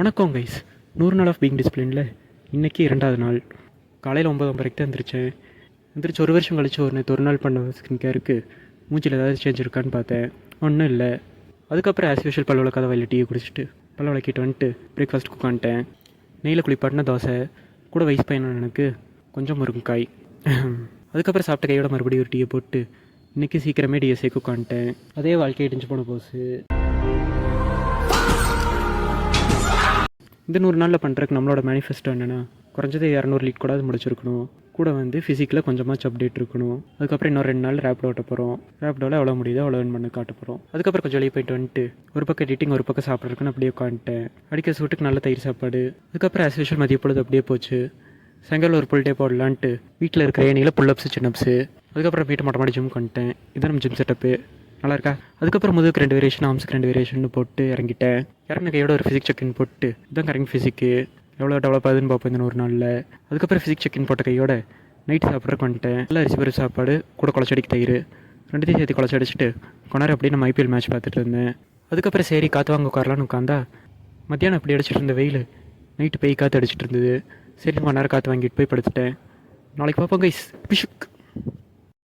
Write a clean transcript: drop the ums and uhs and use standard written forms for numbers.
வணக்கம் கைஸ். 100 நாள் of being டிசிப்ளினில் இன்றைக்கி 2வது நாள். காலையில் 9:50 எந்திரிச்சு 1 வருஷம் கழிச்சு ஒரு நாள் பண்ண ஸ்கின் கேருக்கு மூஞ்சில் ஏதாவது சேஞ்ச் இருக்கான்னு பார்த்தேன். ஒன்றும் இல்லை. அதுக்கப்புறம் ஆஸ் யூஷுவல் பல்ல விளக்காத வயலில் டீயை குடிச்சிட்டு பல்ல விளக்கிட்டு வந்துட்டு பிரேக்ஃபாஸ்ட் உட்காந்துட்டேன். நெய்யில் குளிப்பாட்டின தோசை கூட வயசு பையன் எனக்கு கொஞ்சம் முருங்கைக்காய். அதுக்கப்புறம் சாப்பிட்ட கையோட மறுபடியும் ஒரு டீயை போட்டு இன்றைக்கி சீக்கிரமே டிஎஸ்ஏக்கு உட்காந்துட்டேன். அதே வாழ்க்கை இடிஞ்சு போன போஸு. இந்த 100 நாளில் பண்ணுறதுக்கு நம்மளோட மேனிஃபெஸ்டோ என்னென்னா, குறைஞ்சது 200 லீட் கூட அது முடிச்சிருக்கணும். கூட வந்து ஃபிசிக்கில் கொஞ்சமாச்சு அப்டேட் இருக்கணும். அதுக்கப்புறம் இன்னும் 2 நாள் ரேப்பிடோ ஓட்ட போகிறோம். ரேப்பிடோவில் எவ்வளோ முடியுதோ அவ்வளோ பண்ணி காட்ட போகிறோம். அதுக்கப்புறம் கொஞ்சம் வெளியே போயிட்டு வந்துட்டு ஒரு பக்கம் எடிட்டிங் ஒரு பக்கம் சாப்பிட்றதுக்குன்னு அப்படியே உட்காந்துட்டேன். அடிக்கிற சூட்டுக்கு நல்ல தயிர் சாப்பாடு. அதுக்கப்புறம் ஆஸ் யூஷுவல் மதிய பொழுது அப்படியே போச்சு. சாயங்காலம் ஒரு புல் டே போடலான்ட்டு வீட்டில் இருக்கிற ஏனியில் புல்லப்ஸு சின்னப்ஸு. அதுக்கப்புறம் வீட்டை மொட்டை மாடி ஜிம் பண்ணிட்டேன். இதுதான் நம்ம ஜிம் செட்டப்பு. நல்லா இருக்கா? அதுக்கப்புறம் முதுகுக்கு 2 வேரியேஷன், ஆம்ஸுக்கு 2 வேரியேஷன் போட்டு இறங்கிட்டேன். இறங்கின கையோட ஒரு ஃபிசிக்ஸ் செக்இன் போட்டு இதுதான் கரெக்ட் ஃபிசிக்கு எவ்வளோ டெவலப் ஆகுதுன்னு பார்ப்போம் இந்த 100 நாளில். அதுக்கப்புறம் ஃபிசிக்ஸ் செக்இன் போட்ட கையோட நைட்டு சாப்பிட்றக்கு வந்துட்டேன். நல்லா அரிசி பருப்பு சாப்பாடு கூட குளச்சடிக்கு தயிர் ரெண்டுத்தையும் சேர்த்து குளச்சடிச்சிட்டு கொண்டாரு அப்படியே நம்ம ஐபிஎல் மேட்ச் பார்த்துட்டு இருந்தேன். அதுக்கப்புறம் சரி காற்று வாங்க உட்காரலான்னு உட்காந்தா மத்தியானம் அப்படி அடிச்சிட்டு இருந்த வெயில் நைட்டு போய் காற்று அடிச்சிட்டு இருந்தது. சரி 1 மணி நேரம் காற்று வாங்கிட்டு போய் படுத்துட்டேன். நாளைக்கு பார்ப்போம் கைஸ். பிஷுக்.